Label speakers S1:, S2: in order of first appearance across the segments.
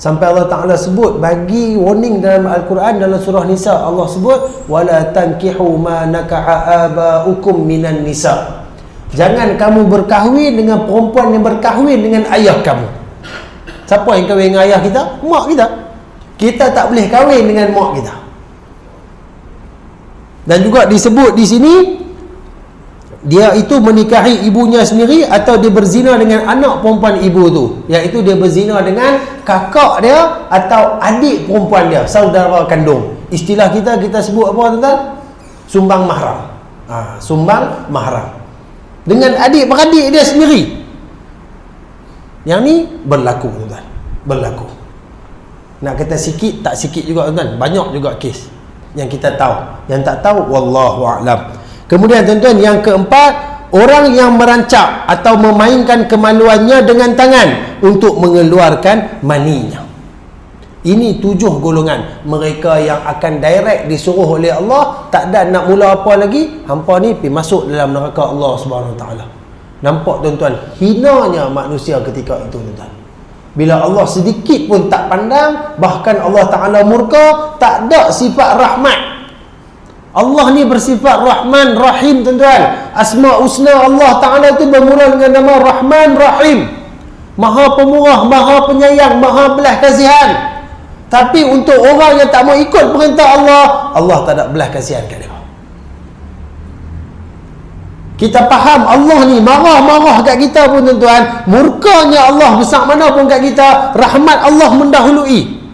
S1: Sampai Allah Ta'ala sebut, bagi warning dalam Al-Quran, dalam surah Nisa, Allah sebut wala tankihu ma nakaha abaukum minan nisa. Jangan kamu berkahwin dengan perempuan yang berkahwin dengan ayah kamu. Siapa yang kahwin dengan ayah kita? Mak kita. Kita tak boleh kahwin dengan mak kita. Dan juga disebut di sini, dia itu menikahi ibunya sendiri atau dia berzina dengan anak perempuan ibu tu, iaitu dia berzina dengan kakak dia atau adik perempuan dia, saudara kandung. Istilah kita sebut apa tuan-tuan? Sumbang mahram. Sumbang mahram dengan adik-beradik dia sendiri. Yang ni berlaku tuan-tuan, berlaku. Nak kata sikit, tak sikit juga tuan-tuan, banyak juga kes yang kita tahu. Yang tak tahu, wallahu a'lam. Kemudian tuan-tuan, yang keempat, orang yang merancak atau memainkan kemaluannya dengan tangan untuk mengeluarkan maninya. Ini 7 golongan mereka yang akan direct disuruh oleh Allah, tak ada nak mula apa lagi, hampa ni pergi masuk dalam neraka Allah Subhanahu Wa Taala. Nampak tuan-tuan, hinanya manusia ketika itu tuan-tuan. Bila Allah sedikit pun tak pandang, bahkan Allah Ta'ala murka, tak ada sifat rahmat. Allah ni bersifat Rahman Rahim tuan-tuan. Asma' Husna Allah Ta'ala tu bermula dengan nama Rahman Rahim. Maha pemurah, maha penyayang, maha belas kasihan. Tapi untuk orang yang tak mau ikut perintah Allah, Allah tak ada belas kasihan kat dia. Kita faham Allah ni marah-marah kat kita pun tuan-tuan, murkanya Allah besar mana pun kat kita, rahmat Allah mendahului.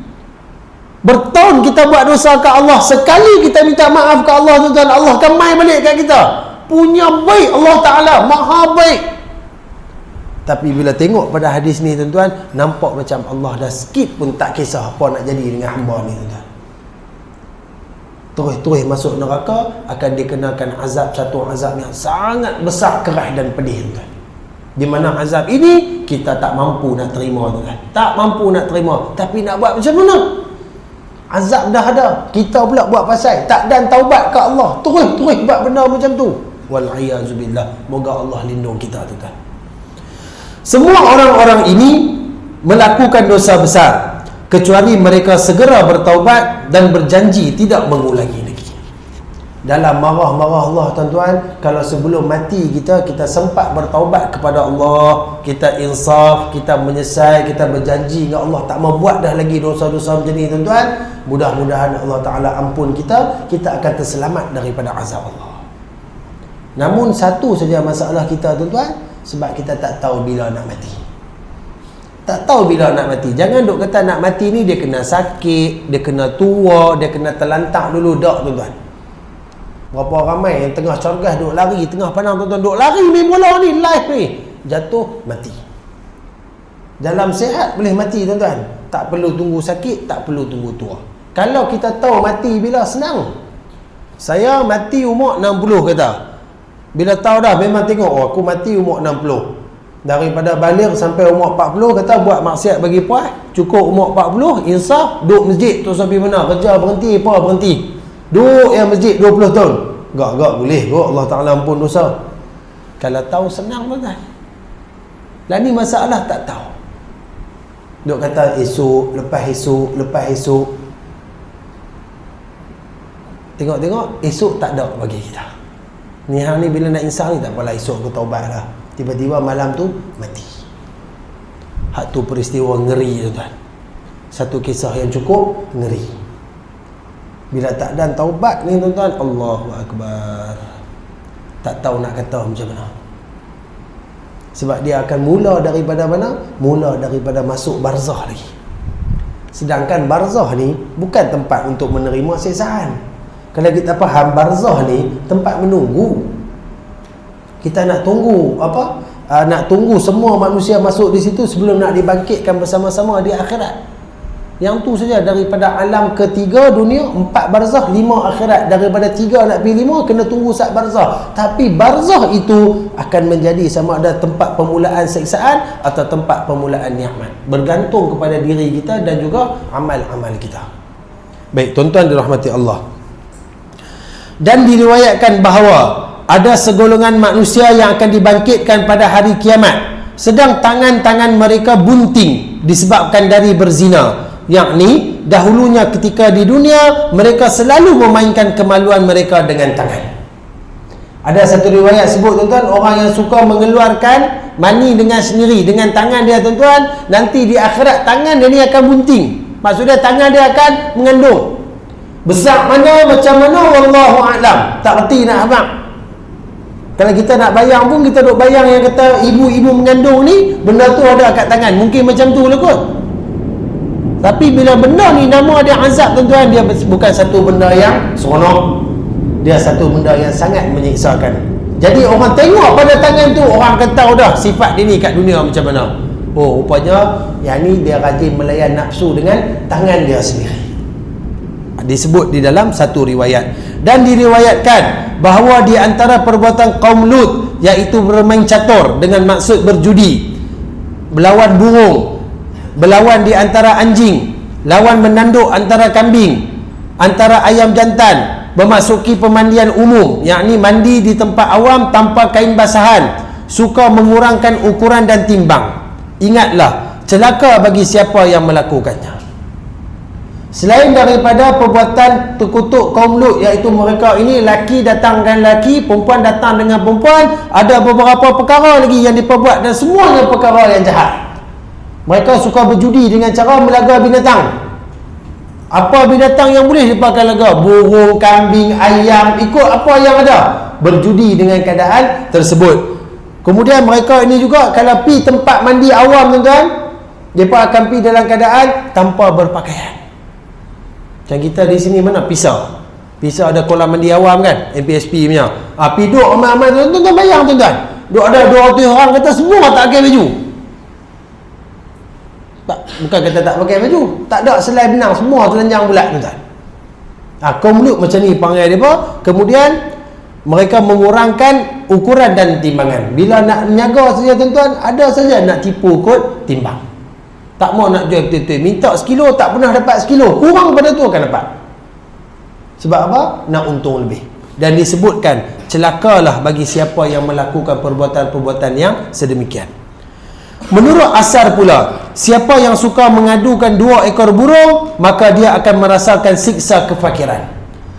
S1: Bertahun kita buat dosa kat Allah, sekali kita minta maaf kat Allah tuan-tuan, Allah akan mai balik kat kita. Punya baik Allah Ta'ala, maha baik. Tapi bila tengok pada hadis ni tuan-tuan, nampak macam Allah dah sikit pun tak kisah apa nak jadi dengan hamba ni tuan-tuan. Terus masuk neraka, akan dikenakan azab, satu azab yang sangat besar, keras dan pedih tuan-tuan. Di mana azab ini kita tak mampu nak terima tuan-tuan. Tak mampu nak terima, tapi nak buat macam mana? Azab dah ada, kita pula buat pasal tak dan taubat ke Allah, terus buat benda macam tu. Wal'iyazubillah. Moga Allah lindung kita tuan-tuan. Semua orang-orang ini melakukan dosa besar, kecuali mereka segera bertaubat dan berjanji tidak mengulangi lagi. Dalam marah-marah Allah tuan-tuan, kalau sebelum mati kita sempat bertaubat kepada Allah, kita insaf, kita menyesal, kita berjanji dengan Allah tak mau buat dah lagi dosa-dosa macam ni tuan-tuan, mudah-mudahan Allah Ta'ala ampun kita akan terselamat daripada azab Allah. Namun satu saja masalah kita tuan-tuan, sebab kita tak tahu bila nak mati. Tak tahu bila nak mati. Jangan duk kata nak mati ni dia kena sakit, dia kena tua, dia kena terlantak dulu. Tak tuan-tuan. Berapa ramai yang tengah cergas duk lari, tengah pandang tuan-tuan duk lari main bola ni, live ni, jatuh mati. Dalam sihat boleh mati tuan-tuan. Tak perlu tunggu sakit, tak perlu tunggu tua. Kalau kita tahu mati bila, senang. Saya mati umur 60 kata. Bila tahu dah memang tengok, oh aku mati umur 60. Daripada balik sampai umur 40, kata buat maksiat bagi puas, cukup umur 40, insaf, duduk masjid tu sampai mana, kerja berhenti, apa berhenti, duduk yang masjid 20 tahun. Gak boleh kot, Allah Ta'ala ampun dosa. Kalau tahu senang tuan-tuan. Lah ni masalah tak tahu. Duk kata esok, lepas esok. Tengok-tengok, esok tak ada bagi kita. Ni hang ni bila nak insaf ni, tak apalah esok aku taubat lah. Tiba-tiba malam tu mati. Hak tu peristiwa ngeri tuan-tuan. Satu kisah yang cukup ngeri. Bila tak dan taubat ni tuan-tuan, Allahu Akbar, tak tahu nak kata macam mana. Sebab dia akan mula daripada mana? Mula daripada masuk barzah lagi. Sedangkan barzah ni bukan tempat untuk menerima siksaan. Kalau kita faham, barzah ni tempat menunggu. Kita nak tunggu apa? Nak tunggu semua manusia masuk di situ sebelum nak dibangkitkan bersama-sama di akhirat. Yang tu saja, daripada alam ketiga dunia 4 barzah, 5 akhirat. Daripada 3 nak pergi 5, kena tunggu saat barzah. Tapi barzah itu akan menjadi sama ada tempat permulaan siksaan atau tempat permulaan nikmat. Bergantung kepada diri kita dan juga amal-amal kita. Baik, tuan-tuan dirahmati Allah. Dan diriwayatkan bahawa ada segolongan manusia yang akan dibangkitkan pada hari kiamat sedang tangan-tangan mereka bunting disebabkan dari berzina. Yakni dahulunya ketika di dunia mereka selalu memainkan kemaluan mereka dengan tangan. Ada satu riwayat sebut tuan-tuan, orang yang suka mengeluarkan mani dengan sendiri dengan tangan dia tuan-tuan, nanti di akhirat tangan dia ni akan bunting. Maksudnya tangan dia akan mengandung. Besar mana macam mana wallahu a'lam. Tak reti nak abang. Kalau kita nak bayang pun kita duk bayang yang kata ibu-ibu mengandung ni benda tu ada kat tangan. Mungkin macam tu lah kot. Tapi bila benda ni nama dia azab tuan-tuan, dia bukan satu benda yang seronok. Dia satu benda yang sangat menyiksakan. Jadi orang tengok pada tangan tu, orang akan tahu dah sifat dia ni kat dunia macam mana. Oh, rupanya yang ni dia rajin melayan nafsu dengan tangan dia sendiri. Disebut di dalam satu riwayat. Dan diriwayatkan bahawa di antara perbuatan kaum Lut, iaitu bermain catur dengan maksud berjudi, berlawan burung, berlawan di antara anjing, lawan menanduk antara kambing, antara ayam jantan, memasuki pemandian umum, yakni mandi di tempat awam tanpa kain basahan, suka mengurangkan ukuran dan timbang. Ingatlah, celaka bagi siapa yang melakukannya. Selain daripada perbuatan terkutuk kaum Lut, iaitu mereka ini laki datang dengan laki, perempuan datang dengan perempuan, ada beberapa perkara lagi yang diperbuat dan semuanya perkara yang jahat. Mereka suka berjudi dengan cara melaga binatang. Apa binatang yang boleh dipakai laga? Burung, kambing, ayam, ikut apa yang ada. Berjudi dengan keadaan tersebut. Kemudian mereka ini juga kalau pi tempat mandi awam tuan-tuan, mereka akan pi dalam keadaan tanpa berpakaian. Macam kita di sini mana pisau ada kolam mandi awam kan, MPSP punya. Pi duduk ramai-ramai tuan-tuan, bayang tuan-tuan, duduk ada 200 orang, kata semua tak pakai baju. Bukan kata tak pakai baju, tak ada selai benang, semua telanjang bulat tuan-tuan. Kaum Lut macam ni panggil dia. Kemudian mereka mengurangkan ukuran dan timbangan. Bila nak niaga saja tuan-tuan, ada saja nak tipu kot timbang. Tak mau nak jual betul-betul, minta sekilo tak pernah dapat sekilo, kurang pada tu akan dapat. Sebab apa? Nak untung lebih. Dan disebutkan celakalah bagi siapa yang melakukan perbuatan-perbuatan yang sedemikian. Menurut asar pula, siapa yang suka mengadukan 2 ekor burung, maka dia akan merasakan siksa kefakiran.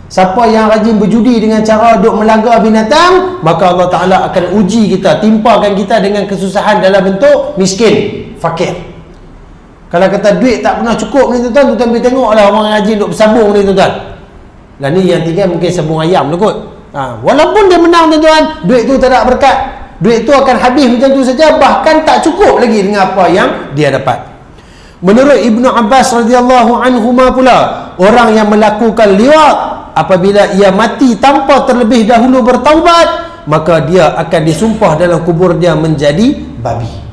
S1: Siapa yang rajin berjudi dengan cara duk melaga binatang, maka Allah Ta'ala akan uji kita, timpakan kita dengan kesusahan dalam bentuk miskin, fakir. Kalau kata duit tak pernah cukup ni tuan-tuan, tuan-tuan boleh tengoklah orang rajin duk bersabung ni tuan-tuan. Dan ni yang tinggal mungkin sabung ayam lah kot. Walaupun dia menang tuan-tuan, duit tu tak ada berkat. Duit tu akan habis macam tu saja, bahkan tak cukup lagi dengan apa yang dia dapat. Menurut Ibnu Abbas radhiyallahu anhuma pula, orang yang melakukan liwat apabila ia mati tanpa terlebih dahulu bertaubat, maka dia akan disumpah dalam kubur dia menjadi babi.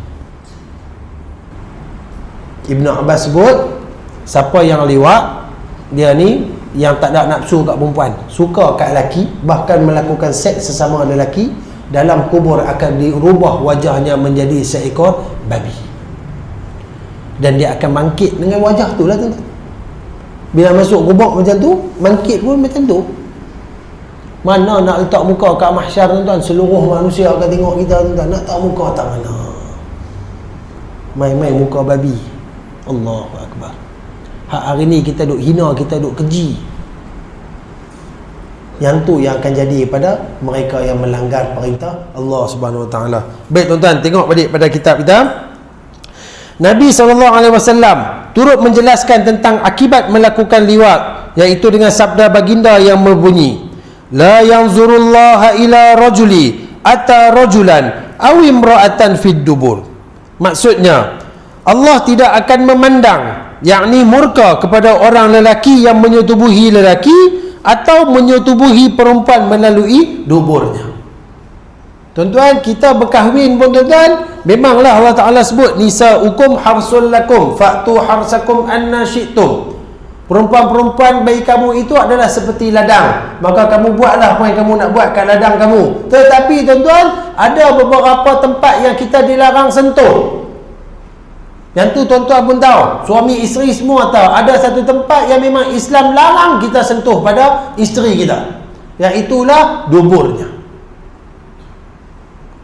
S1: Ibnu Abbas sebut, siapa yang liwat, dia ni yang tak ada nafsu kat perempuan, suka kat lelaki, bahkan melakukan seks sesama lelaki, dalam kubur akan dirubah wajahnya menjadi seekor babi. Dan dia akan bangkit dengan wajah tu lah tuan-tuan. Bila masuk kubur macam tu, bangkit pun macam tu. Mana nak letak muka kat mahsyar tuan-tuan, seluruh manusia akan tengok kita tuan-tuan, nak tak muka tak mana. Main-main muka babi. Allahu Akbar. Hari ni kita duk hina, kita duk keji. Yang tu yang akan jadi pada mereka yang melanggar perintah Allah Subhanahu Wa Taala. Baik tuan-tuan, tengok balik pada kitab kita. Nabi SAW turut menjelaskan tentang akibat melakukan liwat, iaitu dengan sabda baginda yang berbunyi, la yanzurullaha ila rajuli ata rajulan aw imra'atan fid dubur. Maksudnya, Allah tidak akan memandang, yakni murka kepada orang lelaki yang menyetubuhi lelaki atau menyetubuhi perempuan melalui duburnya. Tuan-tuan, kita berkahwin pun tuan-tuan, memanglah Allah Ta'ala sebut nisa'ukum harsul lakum fa'tu harsakum anna syi'tum. Perempuan-perempuan bagi kamu itu adalah seperti ladang, maka kamu buatlah apa yang kamu nak buat kat ladang kamu. Tetapi tuan-tuan, ada beberapa tempat yang kita dilarang sentuh. Yang tu tuan-tuan pun tahu, suami isteri semua tahu. Ada satu tempat yang memang Islam larang kita sentuh pada isteri kita, iaitulah duburnya.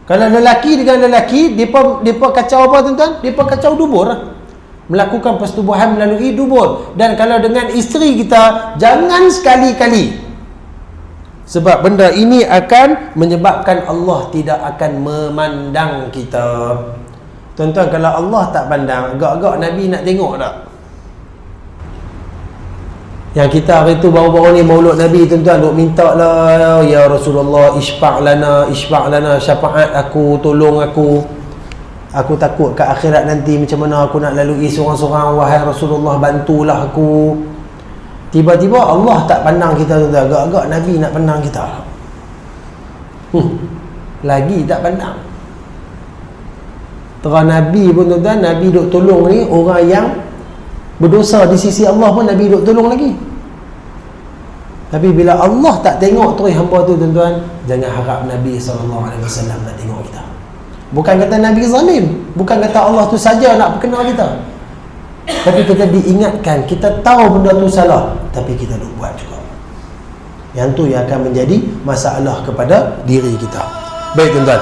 S1: Kalau lelaki dengan lelaki, depa kacau apa tuan-tuan? Depa kacau dubur lah. Melakukan persetubuhan melalui dubur. Dan kalau dengan isteri kita, jangan sekali-kali. Sebab benda ini akan menyebabkan Allah tidak akan memandang kita. Tuan-tuan, kalau Allah tak pandang, agak-agak Nabi nak tengok tak? Yang kita hari tu baru-baru ni maulud Nabi, tuan-tuan, duk minta lah, ya Rasulullah, isfa' lana, syafaat aku, tolong aku takut ke akhirat nanti macam mana aku nak lalui seorang-seorang, wahai Rasulullah, bantulah aku. Tiba-tiba Allah tak pandang kita, tuan-tuan. Agak-agak Nabi nak pandang kita. Lagi tak pandang. Terus Nabi pun, tuan-tuan, Nabi duk tolong ni orang yang berdosa di sisi Allah pun Nabi duk tolong lagi. Tapi bila Allah tak tengok terus hamba tu, tuan-tuan, jangan harap Nabi SAW nak tengok kita. Bukan kata Nabi zalim, bukan kata Allah tu saja nak berkenal kita, tapi kita diingatkan, kita tahu benda tu salah, tapi kita duk buat juga. Yang tu yang akan menjadi masalah kepada diri kita. Baik, tuan-tuan,